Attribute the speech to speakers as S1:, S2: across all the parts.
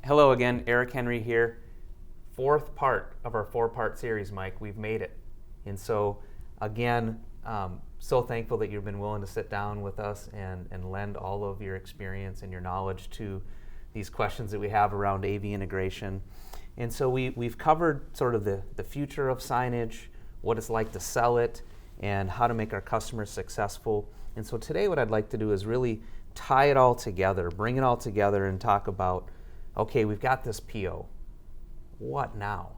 S1: Hello again, Eric Henry here. Fourth part of our four-part series, Mike. We've made it. And so, again, so thankful that you've been willing to sit down with us and lend all of your experience and your knowledge to these questions that we have around AV integration. And so we've covered sort of the future of signage, what it's like to sell it, and how to make our customers successful. And so today what I'd like to do is really tie it all together, bring it all together and talk about, okay, we've got this PO. What now?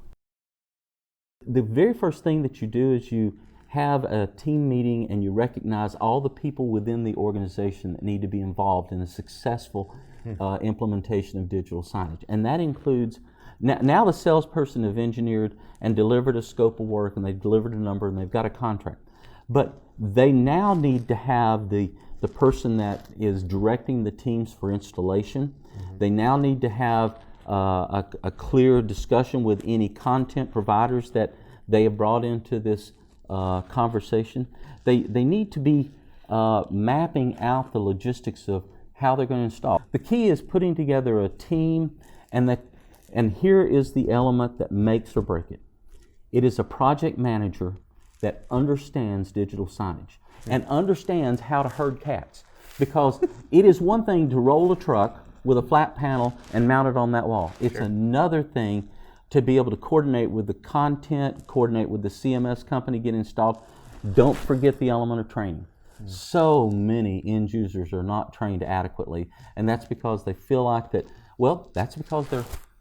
S2: The very first thing that you do is you have a team meeting and you recognize all the people within the organization that need to be involved in a successful implementation of digital signage. And that includes, now the salesperson have engineered and delivered a scope of work and they've delivered a number and they've got a contract. But they now need to have the person that is directing the teams for installation. They now need to have a clear discussion with any content providers that they have brought into this conversation. They need to be mapping out the logistics of how they're going to install. The key is putting together a team, and here is the element that makes or break it. It is a project manager that understands digital signage and understands how to herd cats. Because it is one thing to roll a truck with a flat panel and mount it on that wall. It's another thing to be able to coordinate with the content, coordinate with the CMS company, get installed. Don't forget the element of training. So many end users are not trained adequately, and that's because they feel like that, well, that's because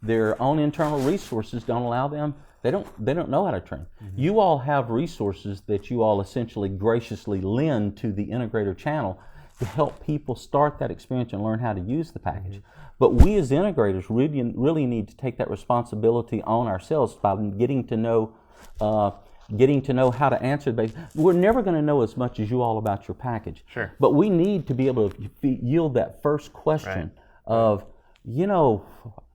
S2: their own internal resources don't allow them, they don't know how to train. You all have resources that you all essentially graciously lend to the integrator channel to help people start that experience and learn how to use the package. But we as integrators really need to take that responsibility on ourselves by getting to know how to answer the basics. We're never going to know as much as you all about your package.
S1: Sure.
S2: But we need to be able to yield that first question of, you know,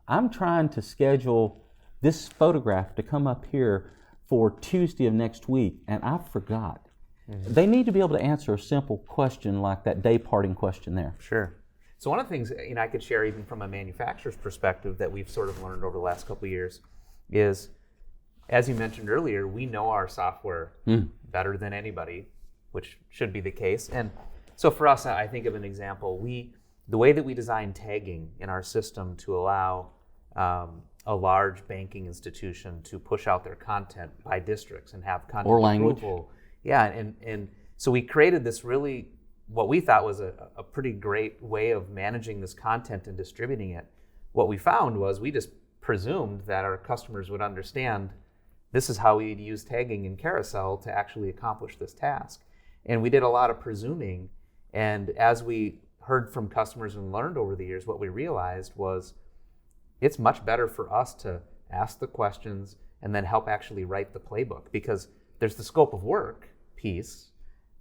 S2: I'm trying to schedule this photograph to come up here for Tuesday of next week, and I forgot. They need to be able to answer a simple question like that day parting question there.
S1: Sure. So one of the things I could share even from a manufacturer's perspective that we've sort of learned over the last couple of years is, as you mentioned earlier, we know our software better than anybody, which should be the case. And so for us, I think of an example. The way that we design tagging in our system to allow a large banking institution to push out their content by districts and have content
S2: or language.
S1: Approval. Yeah, and so we created this really, what we thought was a pretty great way of managing this content and distributing it. What we found was we just presumed that our customers would understand this is how we'd use tagging in Carousel to actually accomplish this task. And we did a lot of presuming, and as we heard from customers and learned over the years, what we realized was it's much better for us to ask the questions and then help actually write the playbook, because there's the scope of work piece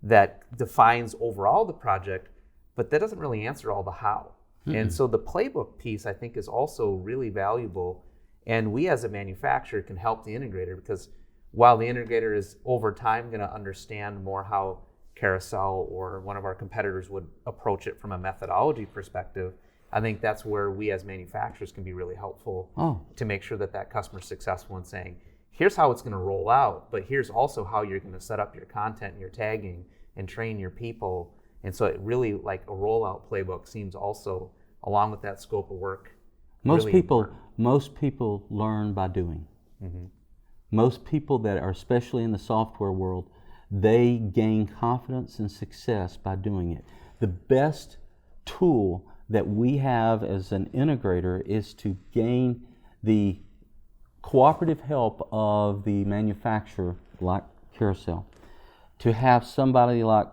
S1: that defines overall the project, but that doesn't really answer all the how. And so the playbook piece, I think, is also really valuable. And we as a manufacturer can help the integrator, because while the integrator is over time going to understand more how Carousel or one of our competitors would approach it from a methodology perspective, I think that's where we as manufacturers can be really helpful to make sure that that customer's successful in saying, here's how it's going to roll out, but here's also how you're going to set up your content and your tagging and train your people. And so it really, like a rollout playbook, seems also, along with that scope of work.
S2: Most people learn by doing. Most people that are, especially in the software world, they gain confidence and success by doing it. The best tool that we have as an integrator is to gain the cooperative help of the manufacturer, like Carousel, to have somebody like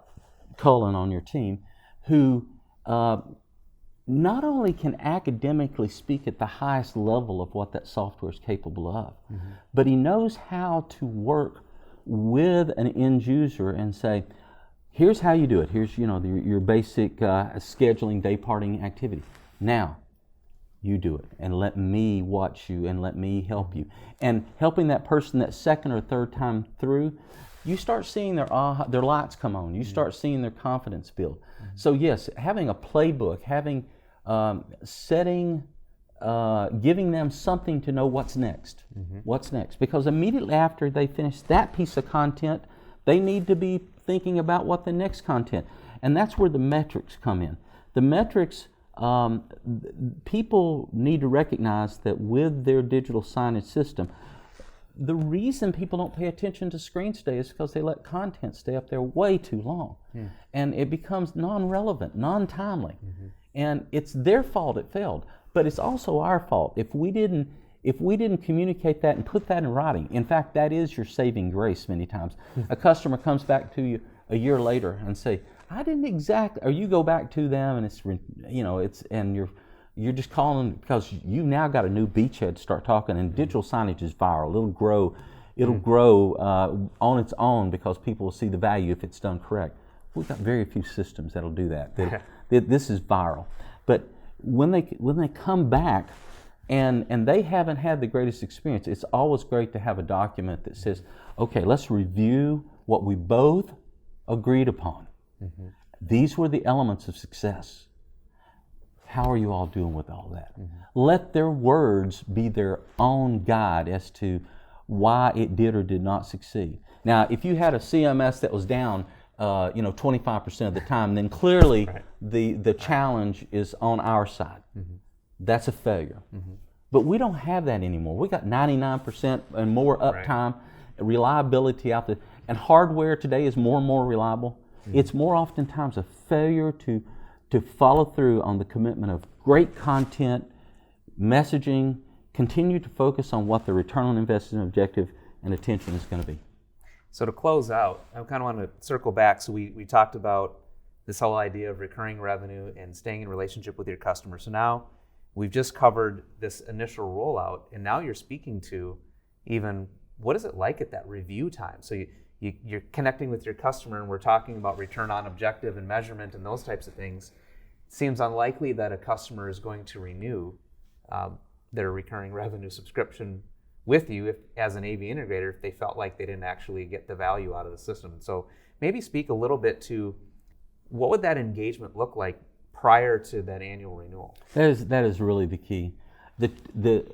S2: Cullen on your team who not only can academically speak at the highest level of what that software is capable of, but he knows how to work with an end user and say, here's how you do it. Here's your basic scheduling day parting activity. Now, you do it, and let me watch you, and let me help you. And helping that person that second or third time through, you start seeing their lights come on. You start seeing their confidence build. So yes, having a playbook, setting giving them something to know what's next. What's next? Because immediately after they finish that piece of content, they need to be thinking about what the next content. And that's where the metrics come in. The metrics, people need to recognize that with their digital signage system, the reason people don't pay attention to screens today is because they let content stay up there way too long. And it becomes non-relevant, non-timely. And it's their fault it failed, but it's also our fault. If we didn't communicate that and put that in writing, in fact, that is your saving grace many times. A customer comes back to you a year later and say, I didn't exactly, or you go back to them and and you're just calling because you now got a new beachhead to start talking, and digital signage is viral. It'll grow on its own because people will see the value if it's done correct. We've got very few systems that'll do that. This is viral. But when they come back and they haven't had the greatest experience, it's always great to have a document that says, okay, let's review what we both agreed upon. These were the elements of success. How are you all doing with all that? Let their words be their own guide as to why it did or did not succeed. Now, if you had a CMS that was down 25% of the time, then clearly the challenge is on our side. That's a failure. But we don't have that anymore. We got 99% and more uptime, reliability out there. And hardware today is more and more reliable. It's more oftentimes a failure to follow through on the commitment of great content, messaging, continue to focus on what the return on investment objective and attention is going to be.
S1: So to close out, I kind of want to circle back. So we talked about this whole idea of recurring revenue and staying in relationship with your customer. So now we've just covered this initial rollout, and now you're speaking to even what is it like at that review time? So you're connecting with your customer, and we're talking about return on objective and measurement and those types of things. It seems unlikely that a customer is going to renew their recurring revenue subscription with you as an AV integrator if they felt like they didn't actually get the value out of the system. So maybe speak a little bit to what would that engagement look like prior to that annual renewal?
S2: That is really the key. The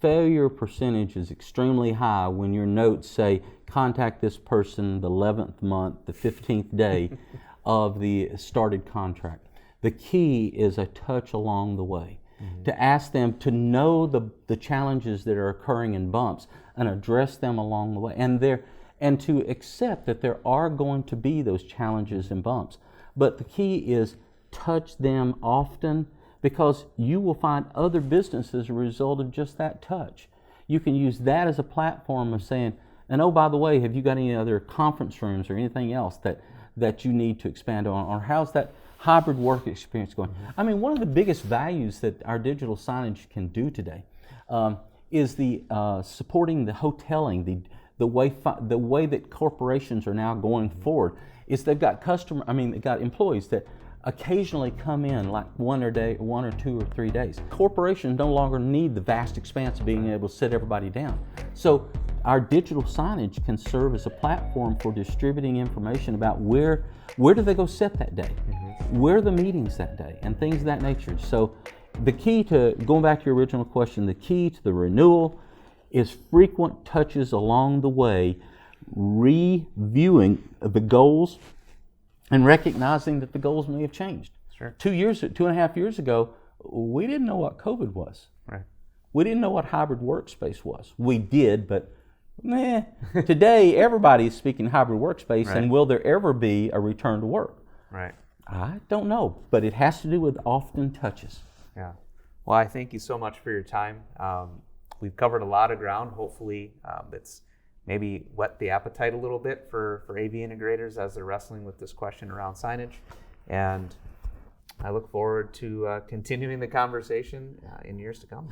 S2: failure percentage is extremely high when your notes say contact this person the 11th month, the 15th day of the started contract. The key is a touch along the way. To ask them to know the challenges that are occurring in bumps and address them along the way, and to accept that there are going to be those challenges and bumps. But the key is touch them often, because you will find other businesses as a result of just that touch. You can use that as a platform of saying, and oh, by the way, have you got any other conference rooms or anything else that you need to expand on, or how's that hybrid work experience going? I mean, one of the biggest values that our digital signage can do today is the supporting the hoteling, the way that corporations are now going forward is they've got they've got employees that occasionally come in like 1 or 2 or 3 days. Corporations no longer need the vast expanse of being able to sit everybody down. So our digital signage can serve as a platform for distributing information about where do they go sit that day, where are the meetings that day, and things of that nature. So the key to, going back to your original question, the key to the renewal is frequent touches along the way, reviewing the goals and recognizing that the goals may have changed.
S1: Sure.
S2: 2.5 years ago, we didn't know what COVID was.
S1: Right.
S2: We didn't know what hybrid workspace was. We did, but today everybody's speaking hybrid workspace,
S1: right.
S2: And will there ever be a return to work?
S1: Right.
S2: I don't know, but it has to do with often touches.
S1: Yeah. Well, I thank you so much for your time. We've covered a lot of ground. Hopefully, it's maybe whet the appetite a little bit for AV integrators as they're wrestling with this question around signage. And I look forward to continuing the conversation in years to come.